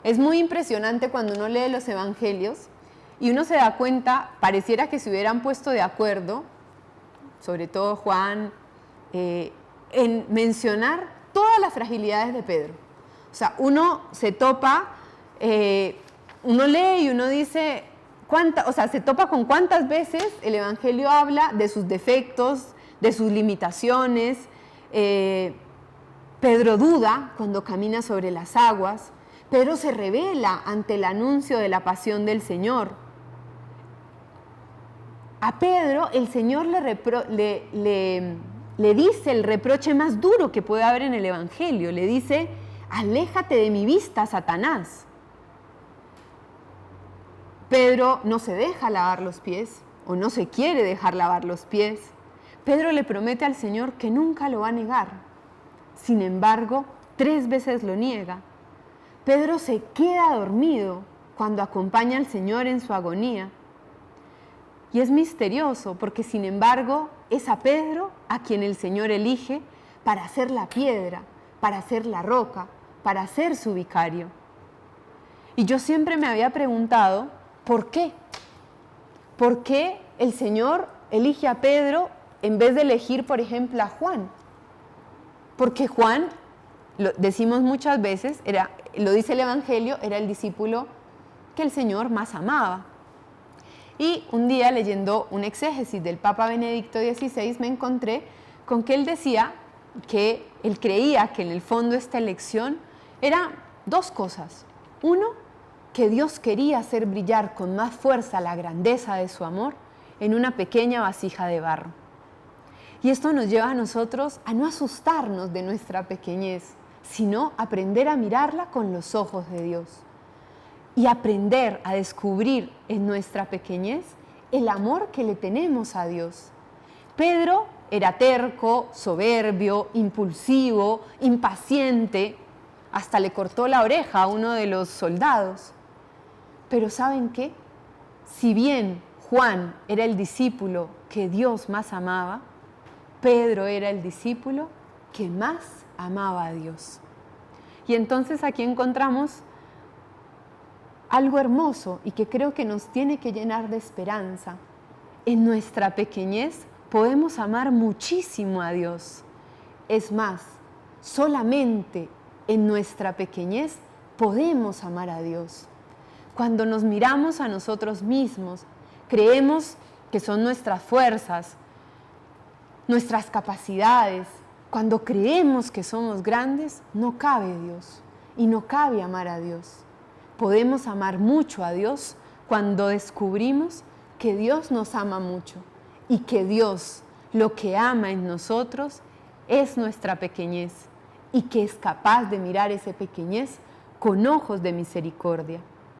Es muy impresionante cuando uno lee los evangelios y uno se da cuenta, pareciera que se hubieran puesto de acuerdo, sobre todo Juan, en mencionar todas las fragilidades de Pedro. O sea, uno se topa, uno lee y uno dice, se topa con cuántas veces el evangelio habla de sus defectos, de sus limitaciones. Pedro duda cuando camina sobre las aguas. Pedro se revela ante el anuncio de la pasión del Señor. A Pedro el Señor le dice el reproche más duro que puede haber en el evangelio. Le dice, aléjate de mi vista, Satanás. Pedro no se deja lavar los pies o no se quiere dejar lavar los pies. Pedro le promete al Señor que nunca lo va a negar. Sin embargo, 3 veces lo niega. Pedro se queda dormido cuando acompaña al Señor en su agonía. Y es misterioso porque, sin embargo, es a Pedro a quien el Señor elige para ser la piedra, para ser la roca, para ser su vicario. Y yo siempre me había preguntado, ¿por qué? ¿Por qué el Señor elige a Pedro en vez de elegir, por ejemplo, a Juan? Porque Juan, lo decimos muchas veces, lo dice el Evangelio, era el discípulo que el Señor más amaba. Y un día, leyendo un exégesis del Papa Benedicto XVI, me encontré con que él decía que él creía que en el fondo esta elección era 2 cosas. Uno, que Dios quería hacer brillar con más fuerza la grandeza de su amor en una pequeña vasija de barro. Y esto nos lleva a nosotros a no asustarnos de nuestra pequeñez, sino aprender a mirarla con los ojos de Dios. Y aprender a descubrir en nuestra pequeñez el amor que le tenemos a Dios. Pedro era terco, soberbio, impulsivo, impaciente, hasta le cortó la oreja a uno de los soldados. Pero ¿saben qué? Si bien Juan era el discípulo que Dios más amaba, Pedro era el discípulo que más amaba a Dios. Y entonces aquí encontramos algo hermoso y que creo que nos tiene que llenar de esperanza. En nuestra pequeñez podemos amar muchísimo a Dios. Es más, solamente en nuestra pequeñez podemos amar a Dios. Cuando nos miramos a nosotros mismos, creemos que son nuestras fuerzas, nuestras capacidades. Cuando creemos que somos grandes, no cabe Dios y no cabe amar a Dios. Podemos amar mucho a Dios cuando descubrimos que Dios nos ama mucho y que Dios lo que ama en nosotros es nuestra pequeñez y que es capaz de mirar esa pequeñez con ojos de misericordia.